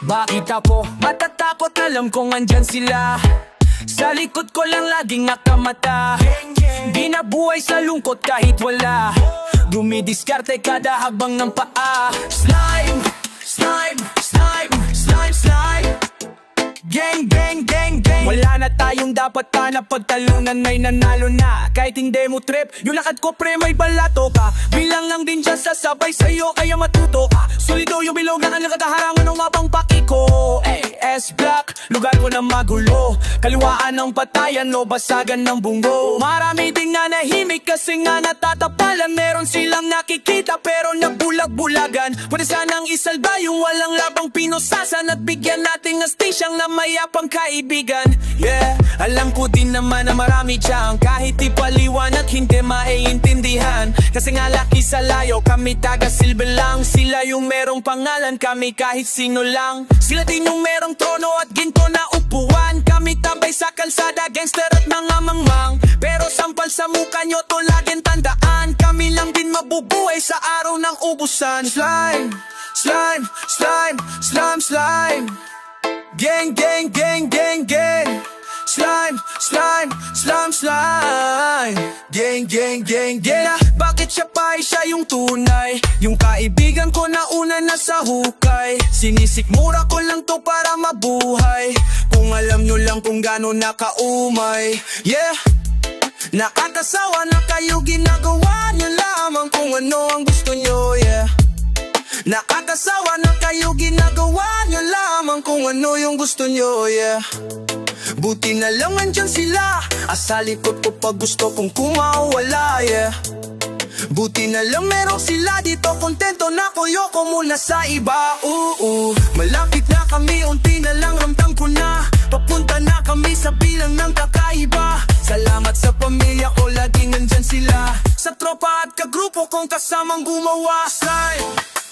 Bakit ako matatakot? Alam kong andyan sila sa likod ko lang laging nakamata. Di nabuhay sa lungkot kahit wala. Dumidiskarte kada habang ng paa. Slime, slime, slime, slime, slime. Gang, gang, gang, gang. Wala na tayong dapat na pagtalunan, may nanalo na. Kahit hindi mo trip, yung lakad ko pre may balato ka. Bilang lang din dyan sasabay sa'yo kaya matuto ka. Solido yung bilog na nakakaharangan ng mapang paki ko. S-Block, lugar ko na magulo. Kaliwaan ng patayan o basagan ng bungo. Marami din nga nahimik kasi nga natatapalan. Meron silang nakikita pero nabulag-bulagan. Pwede sanang isalba yung walang labang pinosasan. At bigyan natin ng station na mayapang kaibigan. Yeah, alam ko din naman na marami dyan kahit ipaliwanag hindi maiintindihan. Kasi nga laki sa layo, kami taga-silbi lang. Sila yung merong pangalan, kami kahit sino lang. Sila din yung merong trono at ginto na upuan. Kami tambay sa kalsada, gangster at mga mangmang. Pero sampal sa mukha nyo to laging tandaan. Kami lang din mabubuhay sa araw ng ubusan. Slime, slime, slime, slime, slime. Gang, gang, gang, gang, gang. Slime, slime, slime, slime. Gang, gang, gang, gang. Bakit siya pa siya yung tunay? Yung kaibigan ko na una na sa hukay. Sinisikmura ko lang to para mabuhay. Kung alam nyo lang kung gano'n nakaumay. Yeah, nakakasawa na kayo, ginagawa nyo lamang kung ano ang gusto nyo. Yeah, nakakasawa na kayo, ginagawa nyo lamang kung ano yung gusto nyo. Yeah, buti na lang andyan sila sa likod ko pag gusto kong kumawala. Yeah, buti na lang meron sila dito, kontento na ko, yoko muna sa iba. Malapit na kami, unti na lang ramdam ko na. Papunta na kami sa bilang ng kakaiba. Salamat sa pamilya ko, laging nandyan sila. Sa tropa at kagrupo kong kasamang gumawa. Slime,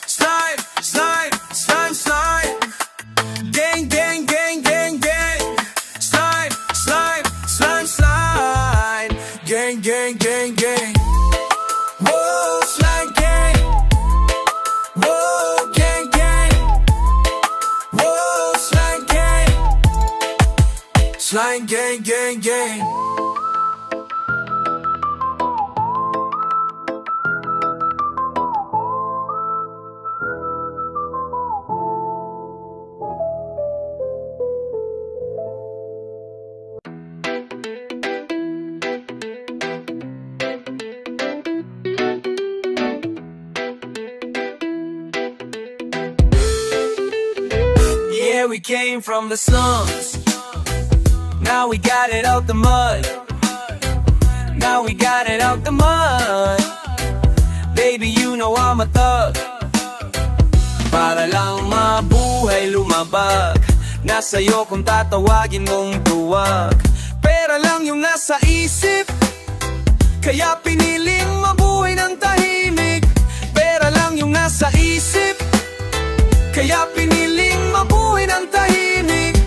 slime, slime, slime, slime. Gang, gang, gang, gang, gang. Slime, slime, slime, slime. Gang, gang, gang, gang. Whoa, slime gang. Whoa, gang, gang. Whoa, slime gang. Slime gang, gang, gang. We came from the slums. Now we got it out the mud. Now we got it out the mud. Baby, you know I'm a thug. Para lang mabuhay lumabag. Nasa'yo kung tatawagin mong tuwag. Pera lang yung nasa isip, kaya piniling mabuhay ng tahimik. Pera lang yung nasa isip, kaya piniling mabuhay ng tahimik.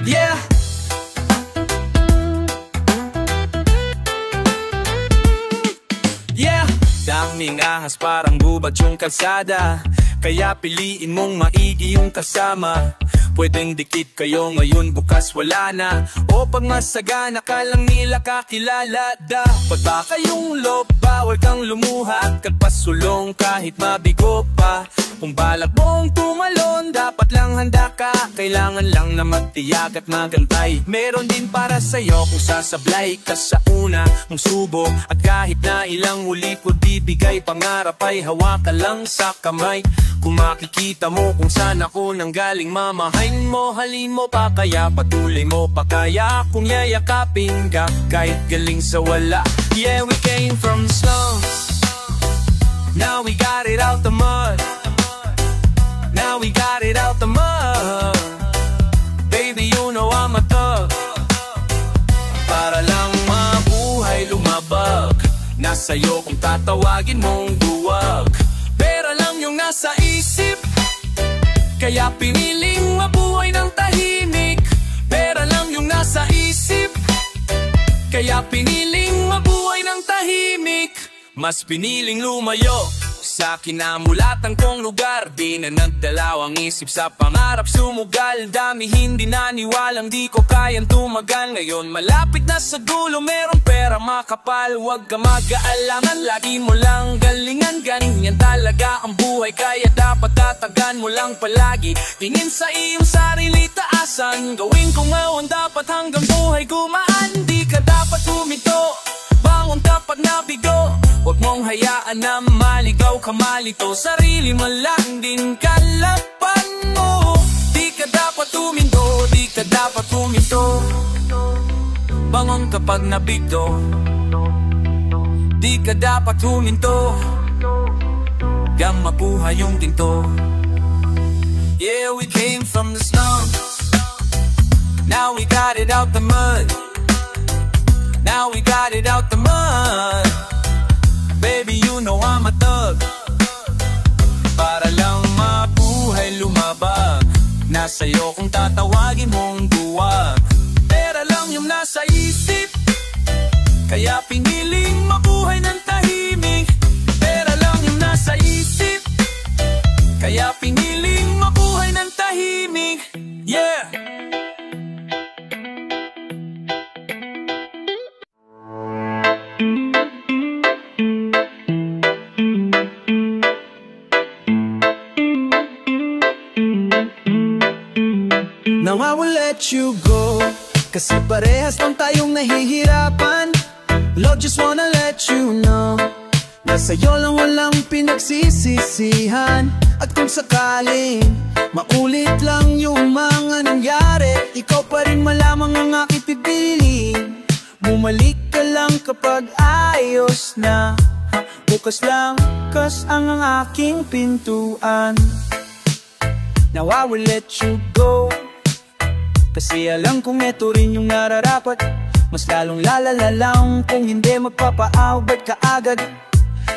Yeah. Yeah. Daming ahas parang gubat yung kalsada, kaya piliin mong maigi yung kasama. Pwedeng dikit kayo ngayon, bukas wala na. O pag masagana ka lang nila kakilala. Dapat ba kayong lob, bawal kang lumuha at kalpasulong kahit mabigo pa. Kung balak mong tumalon, dapat lang handa ka. Kailangan lang na magtiyag at magantay. Meron din para sa'yo kung sasablay ka sa una mong subok. At kahit na ilang ulit ko bibigay, pangarap ay hawakan lang sa kamay. Kung makikita mo kung saan ako nanggaling, mamahain mo, halin mo pa kaya, patuloy mo pa kaya. Kung yayakapin ka kahit galing sa wala. Yeah, we came from the slums. Now we got it out the mud. Now we got it out the mud. Baby, you know I'm a thug. Para lang mabuhay lumabag. Nasa'yo kung tatawagin mong duwag. Pera lang yung nasa isip, kaya piniling mabuhay ng tahimik. Pera lang yung nasa isip, kaya piniling mabuhay ng tahimik. Mas piniling lumayo sa kinamulatan kong lugar. Di na nagdalawang isip sa pangarap sumugal. Dami hindi naniwalang di ko kayang tumagal. Ngayon malapit na sa dulo, merong pera makapal. Huwag ka mag-aalangan, lagi mo lang galingan. Ganyan talaga ang buhay, kaya dapat tatagan mo lang palagi. Tingin sa iyong sarili, taasan. Gawin ko ngayon dapat hanggang buhay gumaan. Di ka dapat humito, bangon kapag nabigo. Huwag mong hayaan na maligaw ka, malito. Sarili mo lang din kalaban mo. Di ka dapat huminto, di ka dapat huminto. Bangon kapag nabigo. Di ka dapat huminto, hanggang mabuhay yung ginto. Yeah, we came from the slums, now we got it out the mud. Now we got it out the mud. Baby, you know I'm a thug. Para lang mabuhay lumabag, nasa'yo kung tatawagin mong duwag. Pera lang yung nasa isip, kaya piniling mabuhay ng tahimik. Pera lang yung nasa isip, kaya piniling mabuhay ng tahimik. Yeah! Now I will let you go, kasi parehas lang tayong nahihirapan. Lord, just wanna let you know, na sa'yo lang walang pinagsisisihan. At kung sakaling maulit lang yung mga nangyari, ikaw pa rin malamang ang aking pipiliin. Bumalik ka lang kapag ayos na, bukas lang kas ang aking pintuan. Now I will let you go, kasi alam kong ito rin yung nararapat. Mas lalong lalala lang kung hindi magpapaawat ka agad.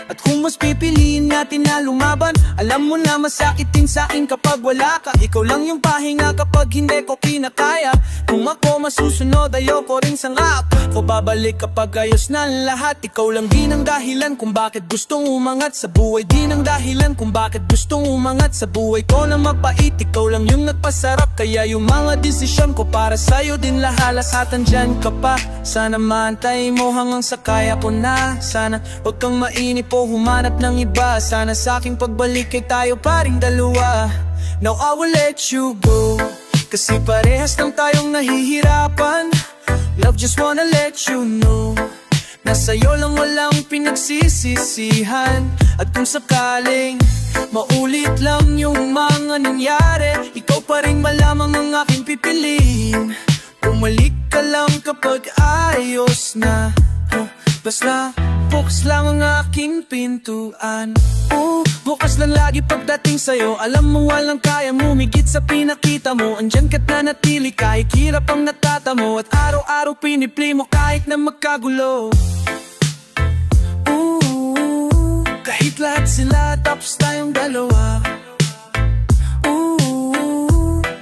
At kung mas pipiliin natin na lumaban, alam mo na masakit din sa'kin kapag wala ka. Ikaw lang yung pahinga kapag hindi ko kinakaya. Kung ako masusunod, ayoko rin sangap. Ko babalik kapag ayos na lahat. Ikaw lang din ang dahilan kung bakit gustong umangat sa buhay. Din ang dahilan kung bakit gustong umangat sa buhay ko na mapait. Ikaw lang yung nagpasarap, kaya yung mga desisyon ko para sa'yo din lahalasatan. Dyan ka pa, sana mantay mo hanggang sa kaya ko na. Sana huwag kang mainip o humanap ng iba. Sana sa'king pagbalik ay tayo paring dalawa. Now I will let you go, kasi parehas lang tayong nahihirapan. Love, just wanna let you know, na sa'yo lang walang pinagsisisihan. At kung sakaling maulit lang yung mga nangyari, ikaw pa rin malamang ang aking pipiliin. Bumalik ka lang kapag ayos na, basta bukas lang ang aking pintuan. Bukas lang lagi pagdating sa'yo. Alam mo walang kaya mo, migit sa pinakita mo. Andyan ka't nanatili kahit hirap ang natatamo. At araw-araw pinipli mo kahit na magkagulo. Kahit lahat sila tapos tayong dalawa.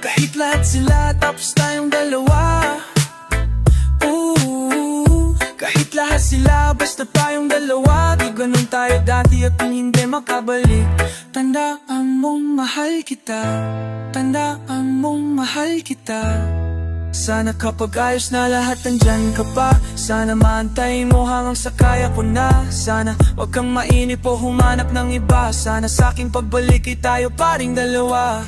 Kahit lahat sila tapos tayong dalawa. Kahit lahat sila basta tayong dalawa. Di ganun tayo dati at kung hindi makabalik. Tandaan mong mahal kita, tandaan mong mahal kita. Sana kapag ayos na lahat nandyan ka pa. Sana maantay mo hanggang sa kaya ko na. Sana wag kang mainip o humanap ng iba. Sana sa'king pagbalik ay tayo paring dalawa.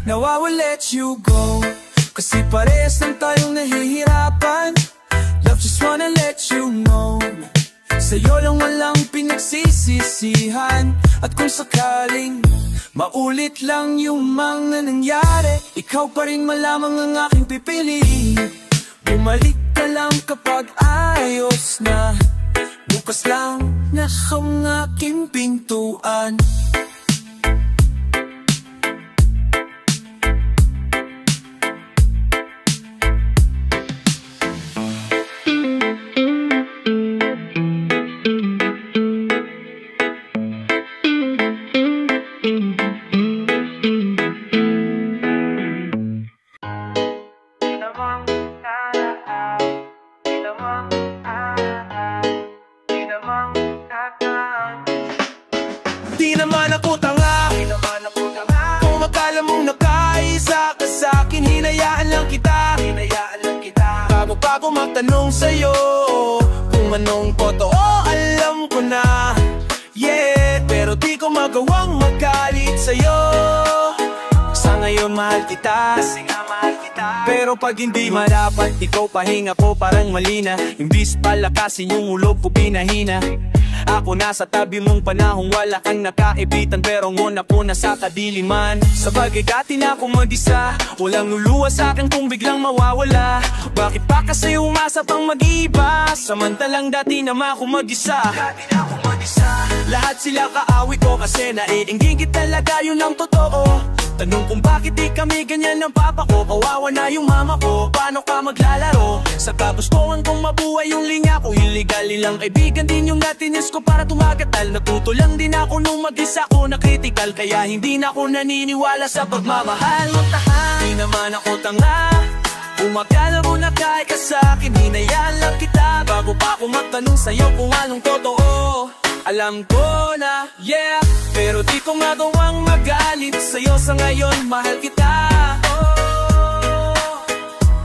Now I will let you go, kasi parehas lang tayong nahihirapan. Love, just wanna let you know, sa'yo lang walang pinagsisisihan. At kung sakaling maulit lang yung mga nangyari, ikaw pa rin malamang ang aking pipiliin. Bumalik ka lang kapag ayos na, bukas lang na ang aking pintuan. Di naman hinayaan lang kita, bago magtanong sa'yo kung anong totoo, alam ko na, yeah. Pero di ko magawang magalit sa'yo. Sa ngayon mahal kita, kasi nga mahal kita. Pero pag hindi marapat, ikaw pahinga ko parang malina. Imbis palakasin yung ulo ko pinahina. Ako nasa tabi mong panahong wala kang nakaibitan, pero ngon ako nasa kadiliman. Sa bagay dati na ako mag-isa, walang luluwa sa'kin kung biglang mawawala. Bakit pa kasi umasa pang mag-iba, samantalang dati naman ako mag-isa. Lahat sila kaawit ko kasi naiinggit talaga, yun ang totoo. Tanong kung bakit di kami ganyan ng papa ko. Kawawa na yung mama ko, paano ka maglalaro? Sa kagustuhan kong mabuhay yung linya ko. Illegal nilang kaibigan din yung natinis ko para tumagatal. Natuto lang din ako nung mag-isa ko na critical, kaya hindi na ako naniniwala sa pagmamahal. Di naman ako tanga, umakalaro na kahit ka sa'kin. Hinayaan lang kita bago pa ako magtanong sa'yo kung anong totoo. Alam ko na, yeah, pero di ko magawang magalit sa'yo. Sa ngayon, mahal kita, oh.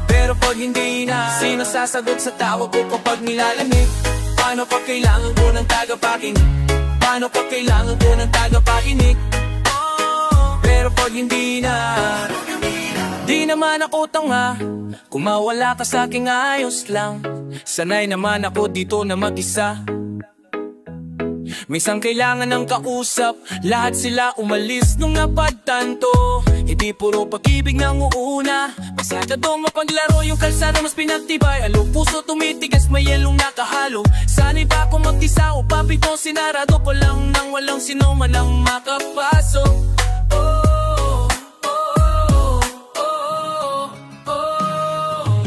Pero pag hindi na, sino sasagot sa tawag ko kapag nilalamig? Paano pag kailangan ko ng tagapakinig? Paano pag kailangan ko ng tagapakinig? Oh. Pero pag hindi na, di naman ako tanga, kung mawala ka sa'king ayos lang. Sanay naman ako dito na mag-isa. Minsan kailangan ng kausap, lahat sila umalis nung napagtanto. Hindi puro pag-ibig nang uuna, masada doon mapaglaro yung kalsada mas pinagtibay. Alo puso tumitigas, may yelong nakahalo. Sana'y ba ako mag-isa o papito sinarado ko lang nang walang sino man ang makapasok.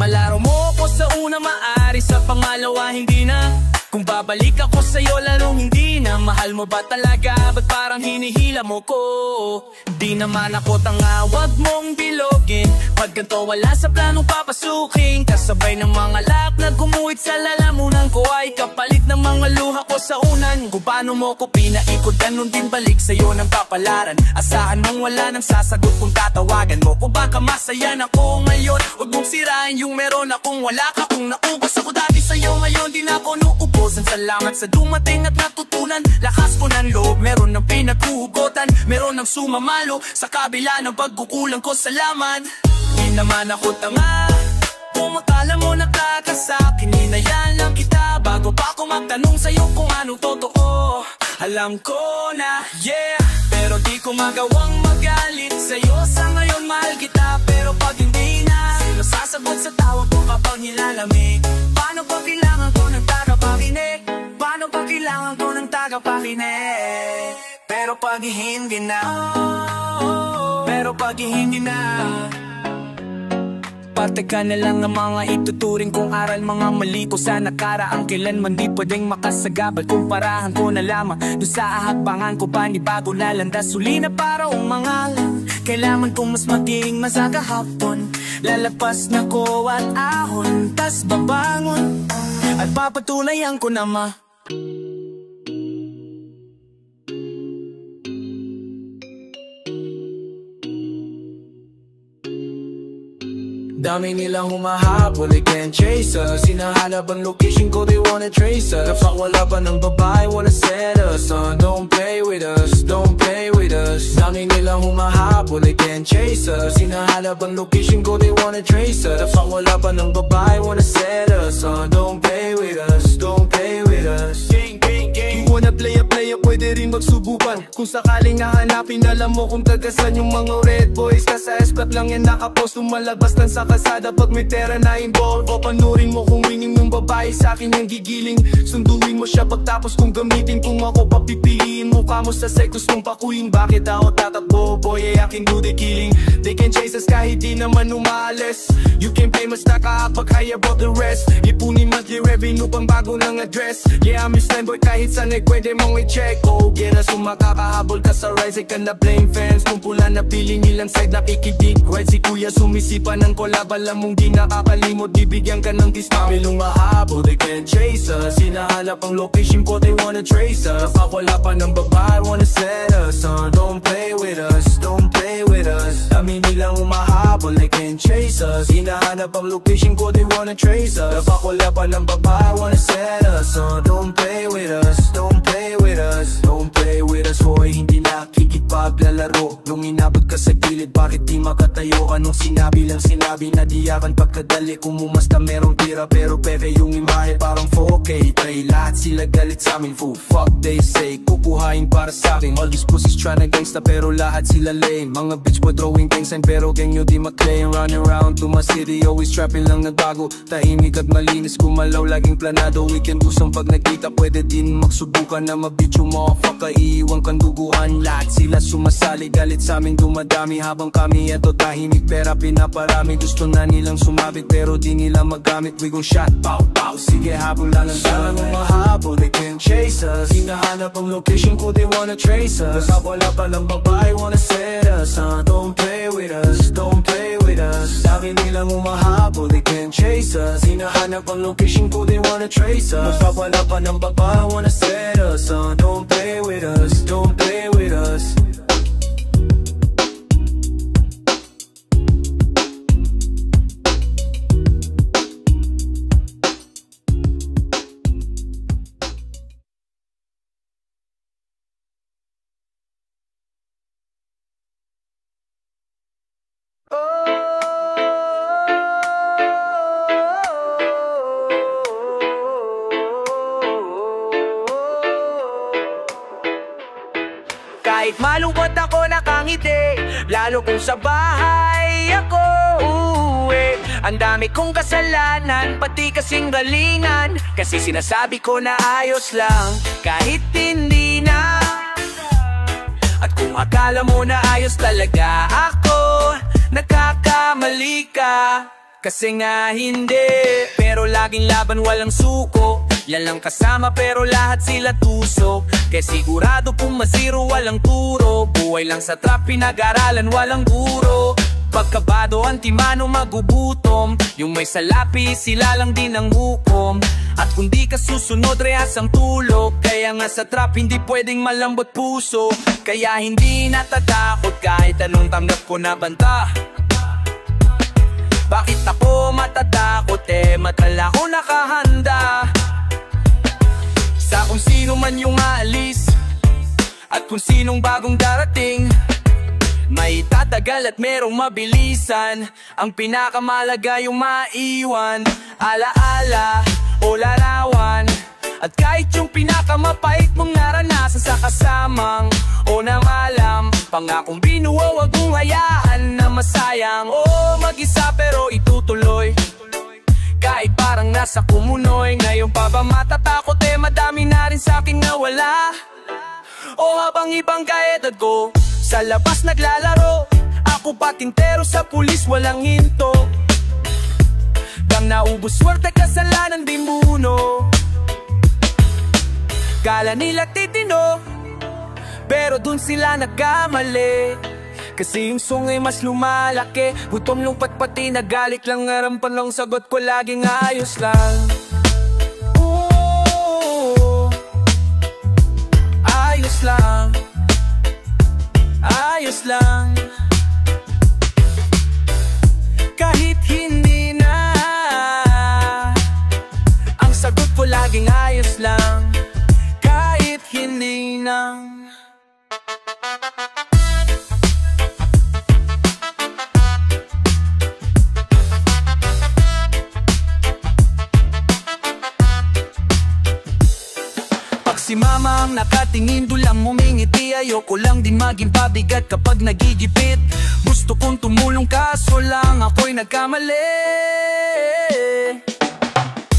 Malaro mo ko sa una, maari sa pangalawa hindi na. Kung babalik ako sa'yo lalong hindi na. Mahal mo ba talaga? Ba't parang hinihila mo ko? Di naman ako tanga, wag mong bilogin. Pag ganito wala sa planong papasukin. Kasabay ng mga lak na gumuhit sa lalamunan ko ay kapalit ng mga luha ko sa unan. Kung paano mo ko pinaikot, ganun din balik sa'yo ng kapalaran. Asahan mong wala nang sasagot kung tatawagan mo. Kung baka masaya na ko ngayon, wag mong sirain yung meron akong wala ka. Kung naubos ako dati sa'yo ngayon, di na ako nuubos. Salamat sa dumating at natutunan. Lakas ko ng loob, meron ng pinaghuhugotan, meron ng sumamalo sa kabila ng pagkukulang ko sa laman. Di naman ako tanga, kung akala mo nakakasakin. Hinayaan lang kita bago pa ako magtanong sa'yo kung anong totoo. Alam ko na, yeah, pero di ko magawang magalit sa'yo. Sa ngayon mahal kita, pero pag hindi na, sino sasagot sa tawag ko kapag nilalamig? Paano pa kailangan ko ng tagapakinig? Paano pa kailangan ko ng tagapakinig? Pero pag hindi na, pero pag hindi na, parte ka na lang ng mga ituturing kong aral. Mga mali ko sa nakaraang kailanman di pwedeng makasagabal. Kumparahan ko na lamang doon sa ahagbangan ko, panibago na landas. Suli na para umangalan, kailangan kong mas maging masagahapon. Lalapas na ko at ahon, tas babangon at papatunayan ko na dami nilang humahabol, they can't chase us. Hinahanap ang location ko, they wanna trace us. Kapag wala pa ng babae, wanna set us on. Don't play with us, don't play with us. Dami nilang humahabol, they can't chase us. Hinahanap ang location ko, they wanna trace us. Kapag wala pa ng babae, wanna set us on. Don't play with us, don't play with us. You wanna play a pwede rin magsubukan. Kung sakaling nahanapin, alam mo kung tagasan yung mga red boys. Kasa espat lang yan nakapost, lumalabas lang sa kasada pag may tera na involved. O panurin mo kung winning yung babae sa'kin yung gigiling. Sunduin mo siya pagtapos kung gamitin. Kung ako papipiliin mo ka mo sa sex kung pakuin. Bakit ako tatakbo? Boy, I can do the killing. They can chase us kahit di naman umaalis. You can pay mas nakakapag high above the rest. Ipunin monthly revenue pang bago ng address. Yeah, I'm your boy kahit saan ay pwede mong i-check. Oh, get us kung makakahabol ka sa rise. Ay ka na blame fans. Kung pula na piling ilang side nakikidig. Right si kuya sumisipa ng collab. Alam mong di nakakalimot, bibigyan ka ng discount. May lumaha umahabol, they can't chase us. Hinahanap ang location ko, they wanna trace us. Kapag wala pa ng babae, wanna set us on. Don't play with us, don't play with us. Dami nilang umahabol, they can't chase us. Hinahanap ang location ko, they wanna trace us. Kapag wala pa ng babae, wanna set us on. Don't play with us, don't play with us. Don't play with us, hoy, hindi nakikipaglalaro. Nung inabot ka sa gilid, bakit di makatayo? Anong sinabi lang sinabi na diyakan pagkadali? Kumumasta merong tira pero peke yung imahe parang 4K. Try lahat sila galit sa amin, fool, fuck they say. Kukuhain para sa akin. All these pussies tryna gangsta pero lahat sila lame. Mga bitch boy throwing gang sign pero gang nyo di maklaim. Running around to my city, always trapping lang nagbago. Tahimik at malinis, kumalaw laging planado. Weekend busang pag nagkita, pwede din magsubukan na mabitch yung motherfucker. Iiwan kang duguhan, lahat sila sumasali. Galit sa amin dumadami habang kami eto tahimik. Pera pinaparami, gusto na nilang sumabit pero di nila magamit. We gon' shot, pow, pow, sige habol lang ang dalang umahabol, they can't chase us. Hinahanap ang location ko, they wanna trace us. Kapag wala pa ng babae, wanna set us on. Don't play with us, don't play with us. Dami nilang umahabol, they can't chase us. Hinahanap ang location ko, they wanna trace us. Kapag wala pa ng babae, wanna set us on. Don't play with us, don't play with us. Kahit malungkot ako nakangiti, lalo kung sa bahay ako uuwi. Ang dami kong kasalanan, pati kasing galingan. Kasi sinasabi ko na ayos lang, kahit hindi na. At kung akala mo na ayos talaga ako, nagkakamali ka. Kasi nga hindi, pero laging laban walang suko. Yan lang kasama pero lahat sila tusok. Kaya sigurado kung masiro walang turo. Buhay lang sa trap, pinag-aralan walang guro. Pagkabado, antimano, magugutom. Yung may salapi, sila lang din ang hukom. At kung di ka susunod, rehas ang tulog. Kaya nga sa trap, hindi pwedeng malambot puso. Kaya hindi natatakot kahit anong tanggap ko na banta. Bakit ako matatakot matagal ako nakahanda. Sa kung sino man yung aalis at kung sinong bagong darating, may tatagal at merong mabilisan. Ang pinakamalaga yung maiwan, alaala o larawan. At kahit yung pinakamapait mong naranasan sa kasamang o namalam, pangakong binuo wag mong hayaan na masayang. O mag-isa pero itutuloy, kahit parang nasa kumunoy. Ngayon pa ba matatakot madami na rin sa'king nawala. O habang ibang kaedad ko sa labas naglalaro, ako patintero sa pulis walang hinto. Gang naubos swerte kasalanan di muno. Kala nila titino, pero dun sila nagkamali. Kasi yung song ay mas lumalaki. Gutom lungpat pati nagalit lang, ngarampan lang sagot ko laging ayos lang. Ayos lang, ayos lang. Kahit hindi na, ang sagot ko laging ayos lang. Kahit hindi na. Si mama ang nakatingin, dulang umingiti. Ayoko lang din maging pabigat kapag nagigipit. Gusto kong tumulong kaso lang ako'y nagkamali.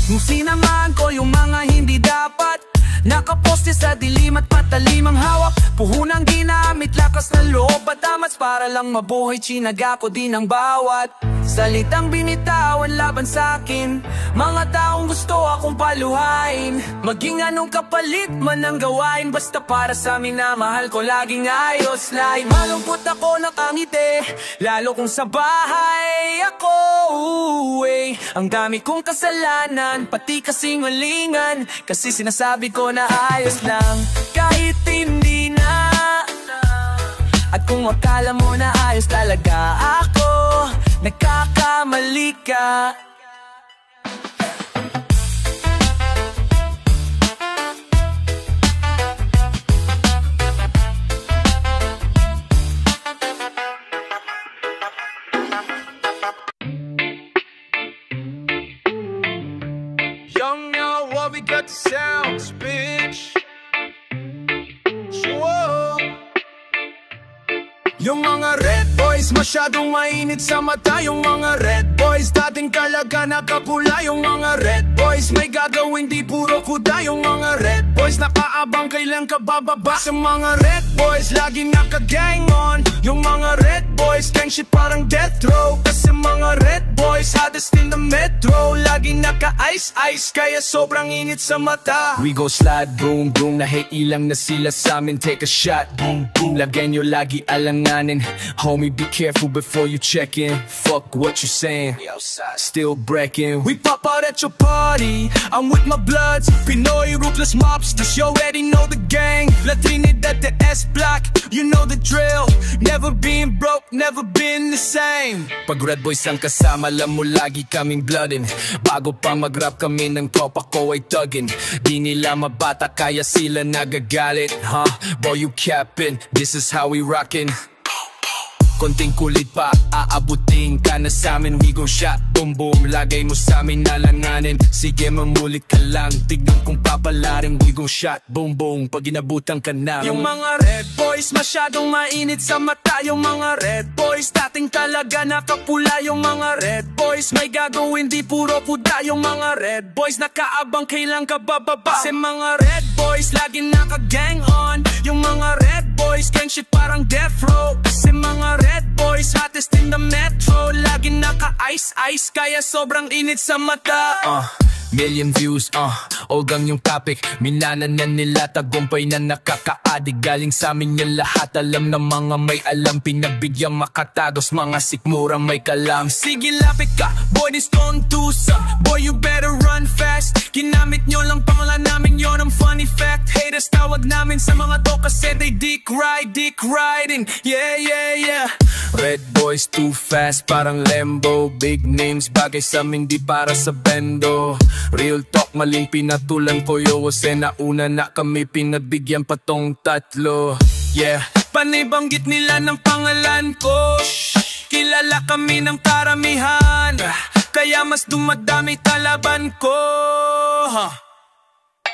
Nung sinamahan ko yung mga hindi dapat, nakaposte sa dilim at patalim ang hawak. Puhunang ginamit, lakas ng loob at amas para lang mabuhay. Chinaga ko din ang bawat salitang binitawan laban sa'kin. Mga taong gusto akong paluhain, maging anong kapalit man ang gawain. Basta para sa amin na mahal ko laging ayos. Lahit malungkot ako nakangiti, lalo kung sa bahay ako uwi. Ang dami kong kasalanan, pati kasingalingan, kasi sinasabi ko na ayos lang kahit hindi na. At kung akala mo na ayos talaga ako, nagkakamali ka. Young now, what we got the sounds, bitch. Whoa. Yung mga red boys masyadong mainit sa mata. Yung mga red boys dating talaga nakapula. Yung mga red boys may gagawin di puro kuda. Yung mga red boys nakaabang kailan ka bababa. Sa mga red boys lagi naka-gang on. Yung mga red boys gang shit parang death row. Kasi mga red boys hottest in the metro. Lagi naka-ice-ice kaya sobrang init sa mata. We go slide boom boom, nahe ilang na sila sa amin. Take a shot boom boom, lagyan nyo lagi alanganin. Homie, be careful before you check in. Fuck what you saying, still breaking. We pop out at your party, I'm with my bloods. Pinoy ruthless mobsters, you already know the gang. La Trinidad, the S-Block, you know the drill. Never been broke, never been the same. Pag red boys ang kasama, alam mo lagi kaming bloodin. Bago pa mag-rap kami ng tropa ko ay tuggin. Di nila mabata kaya sila nagagalit. Huh, boy you capping, this is how we rockin'. Konting kulit pa, aabutin ka na sa'min. We gon' shot, boom boom, lagay mo sa'min nalanganin. Sige mamulit ka lang, tignan kung papalarin. We gon' shot, boom boom, pag inabutan ka na. Yung mga red boys masyadong mainit sa mata. Yung mga red boys dating talaga nakapula. Yung mga red boys may gagawin di puro puda. Yung mga red boys nakaabang kailan ka bababa. Kasi mga red boys lagi naka-gang on. Yung mga red boys gang shit parang death row. Kasi mga red boys hottest in the metro. Lagi naka-ice-ice kaya sobrang init sa mata. Million views, Olgang yung topic. Minanan na nila, tagumpay na nakakaadig. Galing sa amin yung lahat, alam na mga may alam. Pinagbigyan makatagos, mga sikmura may kalam. Sige lapit ka, boy this gon' do some. Boy you better run fast. Ginamit nyo lang pangalan namin, yon ang funny fact. Haters tawag namin sa mga to kasi they dick riding. Yeah, yeah, yeah. Red boys too fast, parang Lembo. Big names, bagay sa amin, di para sa bendo. Real talk, maling pinatulan ko yo. Kasi nauna na kami, pinagbigyan pa tong tatlo. Yeah, panay banggit nila ng pangalan ko. Kilala kami ng karamihan, kaya mas dumadami kalaban ko.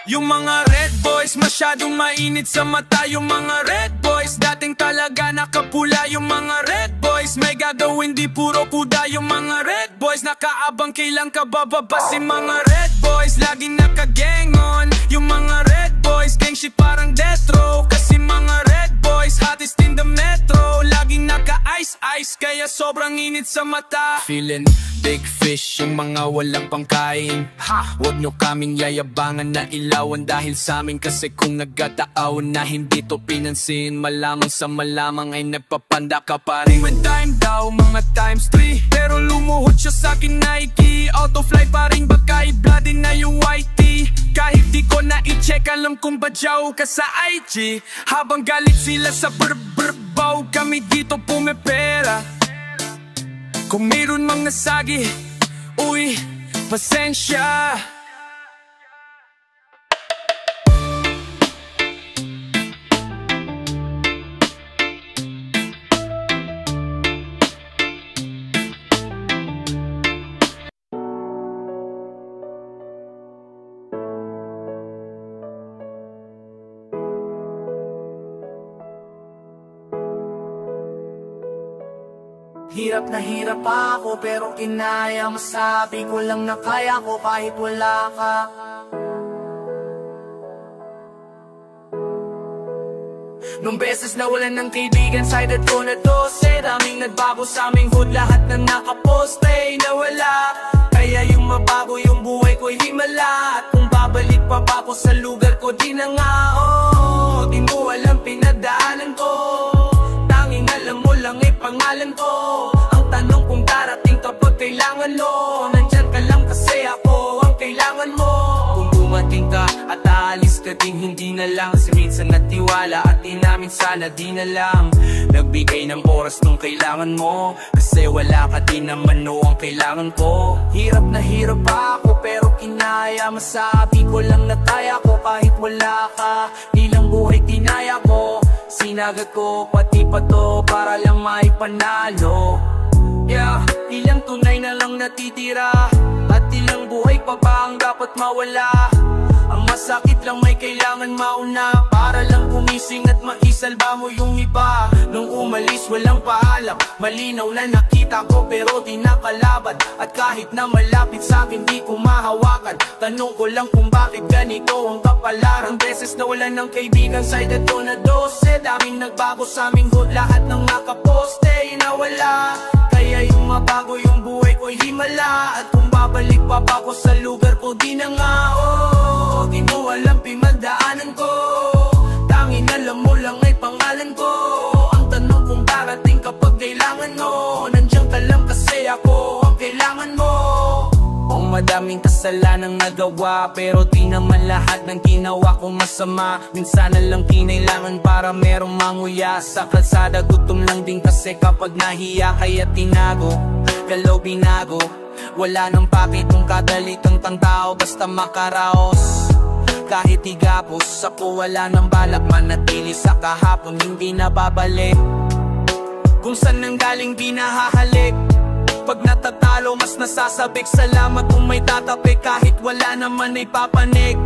Yung mga red boys masyadong mainit sa mata. Yung mga red boys dating talaga nakapula. Yung mga red boys may gagawin di puro kuda. Yung mga red boys nakaabang kailan ka bababa. Si mga red boys laging naka-gang on. Yung mga red boys gang shit parang death row. Kasi mga red boys hottest in the metro. Laging naka-ice-ice kaya sobrang init sa mata. Feeling big fish, yung mga walang pangkain. Huwag nyo kaming yayabangan na ilawan dahil sa amin. Kasi kung nagkataon na hindi to pinansin, malamang sa malamang ay nagpapanda ka pa rin. When time daw, mga times 3. Pero lumuhod siya sa'kin Nike. Autofly pa rin baka i-bloody na yung YT. Kahit di ko na i-check, alam kong badyaw ka sa IG. Habang galit sila sa brr-brr-baw, kami dito pumipera. Kung mayroon mga sagi, uy, pasensya. Hirap na hirap ako pero kinaya. Masabi ko lang na kaya ko kahit wala ka. Nung beses na wala ng kaibigan, sided ko na 12. Daming nagbago sa aming hood, lahat na nakaposte nawala. Kaya yung mabago yung buhay ko'y himala. At kung babalik pa ba ako sa lugar ko, di na nga. Oh, di mo alam pinagdaanan ko, tanging alam mo lang ay pangalan ko. Ang tanong kung darating kapag kailangan mo, nandyan ka lang kasi ako ang kailangan mo. Kung dumating ka at aalis ka ding hindi na lang, si minsan at tiwala at inamin sana di na lang nagbigay ng oras nung kailangan mo. Kasi wala ka din naman no ang kailangan ko. Hirap na hirap pa ako pero kinaya, masabi ko lang na kaya ko kahit wala ka. Ilang buhay tinaya ko, sinagat ko pati pa to para lang maipanalo. Yeah, ilang tunay na lang natitira at ilang buhay pa ba ang dapat mawala. Ang masakit lang may kailangan mauna para lang gumising at maisalba mo yung iba. Nung umalis walang paalam, malinaw na nakita ko pero di nakalaban. At kahit na malapit sa'kin di ko mahawakan, tanong ko lang kung bakit ganito ang kapalaran. Beses na wala ng kaibigan, sided ko na 12. Daming nagbago sa aming hood, lahat ng nakaposte nawala. Kaya yung mabago yung buhay ko'y himala. At kung babalik pa ba ako sa lugar ko, di na nga. Oh, di mo alam pinagdaanan ko, tanging alam mo lang ay pangalan ko. Ang tanong kung darating kapag kailangan mo, nandiyan ka lang kasi ako ang kailangan mo. Oh, madaming kasalanang nagawa pero di naman lahat ng ginawa ko masama. Minsan na lang kinailangan para merong manguya. Sa kalsada gutom lang din kasi kapag nahiya, kaya tinago, galaw binago. Wala nang pakit kung kadalitang tao basta makaraos. Kahit higapos ako wala nang balak, manatili sa kahapon hindi na babalik. Kung saan nang galing di nahahalik. Pag natatalo mas nasasabik, salamat kung may tatapik. Kahit wala naman ay papanik,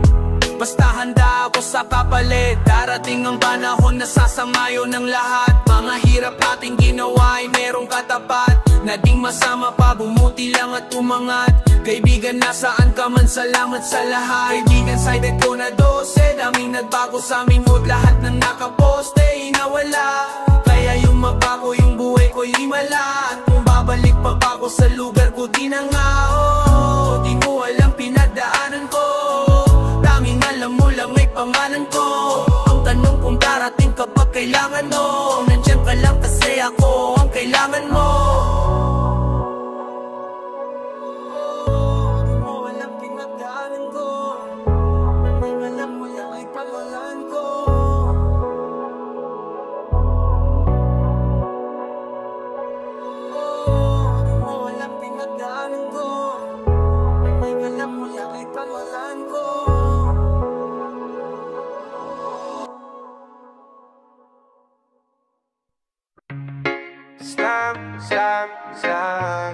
basta handa ako sa kapalit. Darating ang panahon na sasamayo ng lahat. Mga hirap ating ginawa ay merong katapat. Naging masama pa, bumuti lang at umangat. Kaibigan nasaan ka man, salamat sa lahat. Kaibigan sided ko na 12. Daming nagbago sa aming mood, lahat na nakaposte nawala. Kaya yung mabago yung buhay ko'y himala. At kung babalik pa ba ako sa lugar ko, di na nga. Oh, di mo alam pinagdaanan ko, tanging alam mo lang may pangalan ko. Ang tanong kung darating kapag kailangan mo, nandiyan ka lang kasi ako ang kailangan mo. Di mo alam pinagdaanan ko, tanging alam mo lang may pangalan ko. Di mo alam pinagdaanan ko, tanging alam mo lang may pangalan ko. Slam, slam, slam.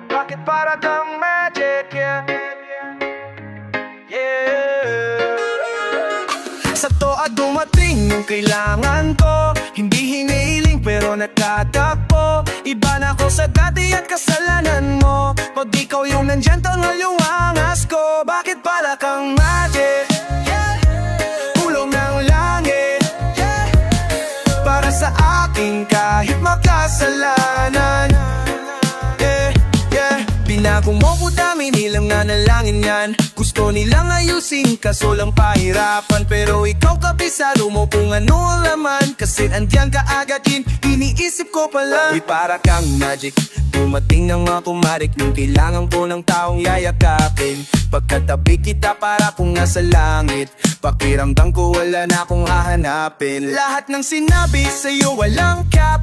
Bakit para kang magic, yeah, yeah. Sa toa dumating yung kailangan ko, hindi hinihiling pero nagtatakpo. Iba na ako sa dati at kasalanan mo. Pag ikaw yung nandyan, tangal yung angas ko. Bakit pala kang magic, kulong ng langit, para sa akin kahit makasalanan. Pinako mo ko dami nilang nanalangin yan. Gusto nilang ayusin kaso lang pahirapan. Pero ikaw kabisado mo kung ano ang laman. Kasi andyan ka agad yun, iniisip ko pala. Uy, para kang magic, dumating ng automatic nung kailangan ko ng taong yayakapin. Pagkatabi kita para kung nasa langit, pakiramdam ko wala na akong hahanapin. Lahat ng sinabi sa'yo walang cap,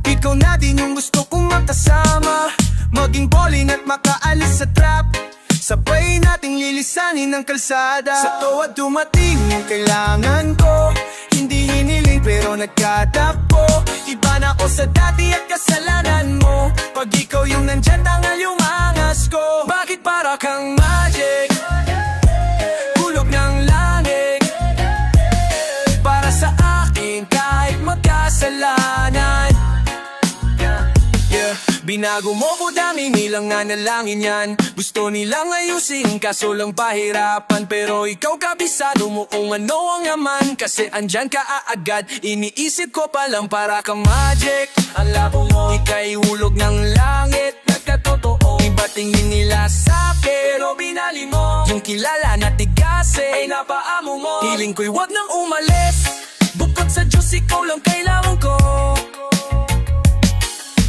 ikaw na din yung gusto kong makasama. Maging bowling at makaalis sa trap, sabay nating lilisanin ang kalsada. Sa toa dumating yung kailangan ko, hindi hiniling pero nagkatakbo. Iba na ako sa dati at kasalanan mo. Pag ikaw yung nandyan, tangal yung angas ko. Bakit para kang magic, kulog ng langit, para sa akin kahit magkasalanan. Binago mo ko, daming nilang nanalangin yan. Gusto nilang ayusin kaso lang pahirapan. Pero ikaw kabisado mo kung ano ang yaman. Kasi andyan ka aagad, iniisip ko pa lang para kang magic. Ang labo mo, ika'y hulog ng langit. Nagkatotoo, iba tingin nila sa pero binali mo. Yung kilala na tigase ay napaamo mo. Hiling ko'y wag nang umalis. Bukod sa Diyos, ikaw lang kailangan ko.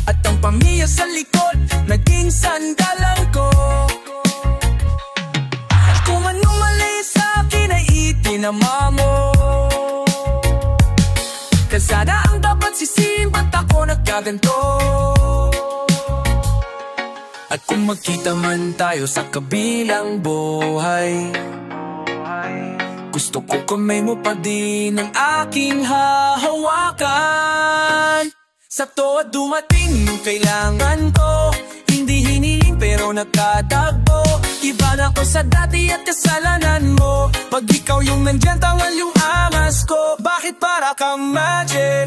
At ang pamilya sa likod, naging sandalan ko. Kung anong mali sa akin ay itinama mo. Kasada ang dapat sisihin, ba't ako nagkaganto? At kung magkita man tayo sa kabilang buhay, gusto ko kamay mo pa din ang aking hahawakan. Sakto at dumating nung kailangan ko, hindi hiniling pero nagkatagpo. Iba na ko sa dati at kasalanan mo. Pag ikaw yung nandyan, tangal yung angas ko. Bakit para kang magic,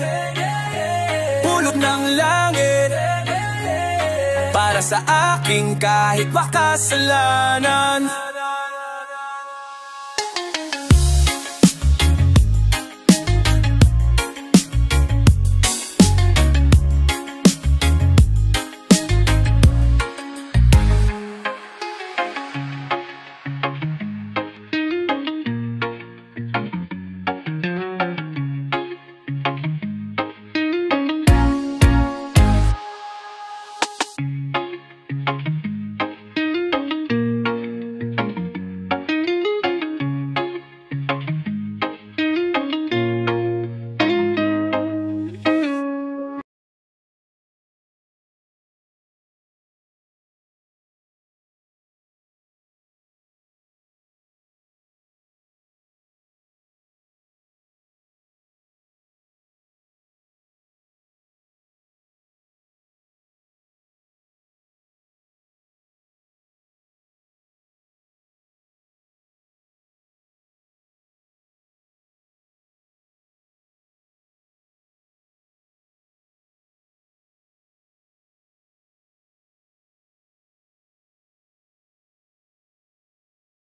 hulog ng langit, para sa aking kahit makasalanan.